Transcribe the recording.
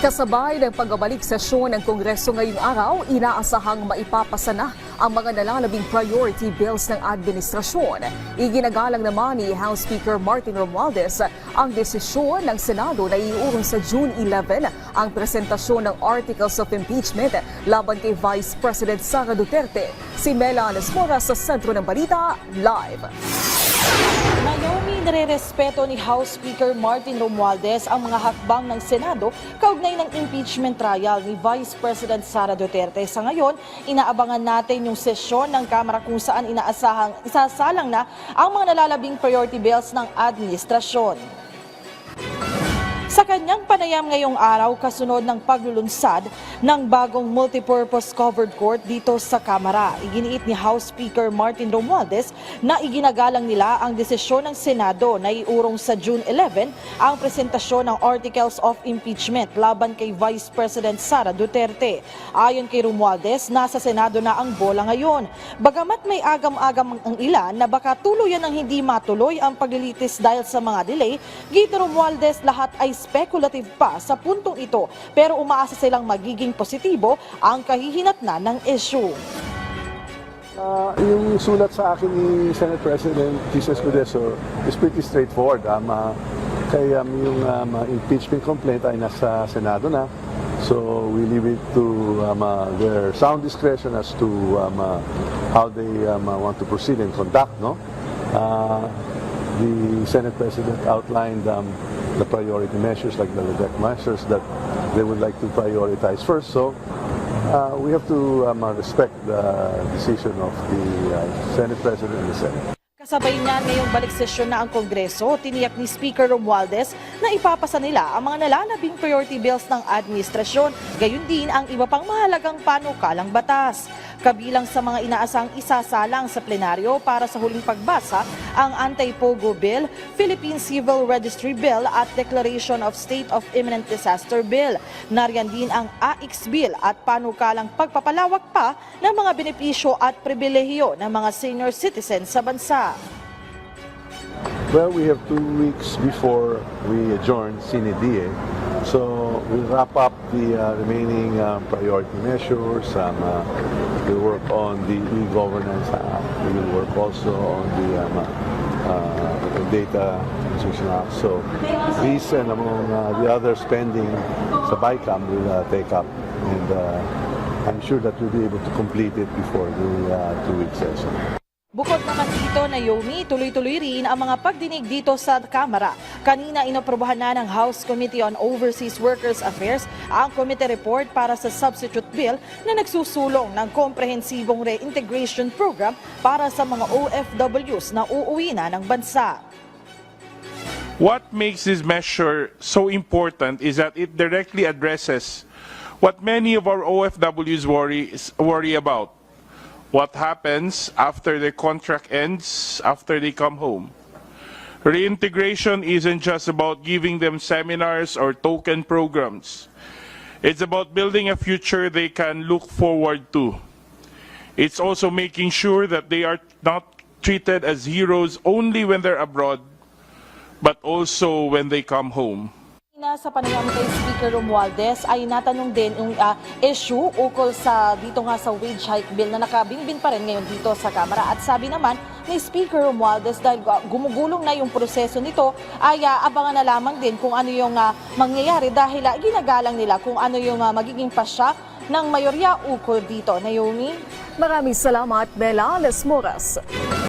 Kasabay ng pagbabalik sesyon ng Kongreso ngayong araw, inaasahang maipapasa na ang mga nalalabing priority bills ng administrasyon. Iginagalang naman ni House Speaker Martin Romualdez ang desisyon ng Senado na iuurong sa June 11 ang presentasyon ng Articles of Impeachment laban kay Vice President Sara Duterte. Si Mela Anesmora sa Sentro ng Balita, live. Naomi, nirerespeto ni House Speaker Martin Romualdez ang mga hakbang ng Senado kaugnay ng impeachment trial ni Vice President Sara Duterte. Sa ngayon, inaabangan natin yung sesyon ng Kamara kung saan inaasahang isasalang na ang mga nalalabing priority bills ng administrasyon. Sa kanyang panayam ngayong araw kasunod ng paglulunsad ng bagong multipurpose covered court dito sa Kamara, iginiit ni House Speaker Martin Romualdez na iginagalang nila ang desisyon ng Senado na iurong sa June 11 ang presentasyon ng Articles of Impeachment laban kay Vice President Sara Duterte. Ayon kay Romualdez, nasa Senado na ang bola ngayon. Bagamat may agam-agam ang ilan na baka tuluyan ng hindi matuloy ang paglilitis dahil sa mga delay, gito Romualdez lahat ay speculative pa sa puntong ito pero umaasa silang magiging positibo ang kahihinatnan ng issue. Yung sulat sa akin ni Senate President Jesus Cudeso is pretty straightforward. Kaya yung impeachment complaint ay nasa Senado na. So we leave it to their sound discretion as to how they want to proceed and conduct. No? The Senate President outlined the priority measures, like the direct measures that they would like to prioritize first. So we have to respect the decision of the Senate President and the Senate. Kasabay niyan ngayong balik sesyon na ang Kongreso, tiniyak ni Speaker Romualdez na ipapasa nila ang mga nalalabing priority bills ng administrasyon, gayon din ang iba pang mahalagang panukalang batas. Kabilang sa mga inaasang isasalang sa plenaryo para sa huling pagbasa ang Anti-Pogo Bill, Philippine Civil Registry Bill at Declaration of State of Imminent Disaster Bill. Nariyan din ang AIX Bill at panukalang pagpapalawak pa ng mga benepisyo at pribilehiyo ng mga senior citizens sa bansa. Well, we have 2 weeks before we adjourn Sine Die. So we'll wrap up the remaining priority measures. We'll work on the e-governance act. We will work also on the data acquisition act. So these and among the other spending sa BICAM will take up, and I'm sure that we'll be able to complete it before the 2-week session. Bukod naman dito, Naomi, tuloy-tuloy rin ang mga pagdinig dito sa Kamara. Kanina inaprobahan na ng House Committee on Overseas Workers Affairs ang committee report para sa substitute bill na nagsusulong ng komprehensibong reintegration program para sa mga OFWs na uuwi na ng bansa. What makes this measure so important is that it directly addresses what many of our OFWs worry about. What happens after the contract ends, after they come home. Reintegration isn't just about giving them seminars or token programs. It's about building a future they can look forward to. It's also making sure that they are not treated as heroes only when they're abroad, but also when they come home. Sa panayam kay Speaker Romualdez ay natanong din yung issue ukol sa dito nga sa wage hike bill na nakabinbin pa rin ngayon dito sa Kamara. At sabi naman ni Speaker Romualdez dahil gumugulong na yung proseso nito ay abangan na lamang din kung ano yung mangyayari dahil ginagalang nila kung ano yung magiging pasya ng mayorya ukol dito. Naomi? Maraming salamat, Mela Anesmora.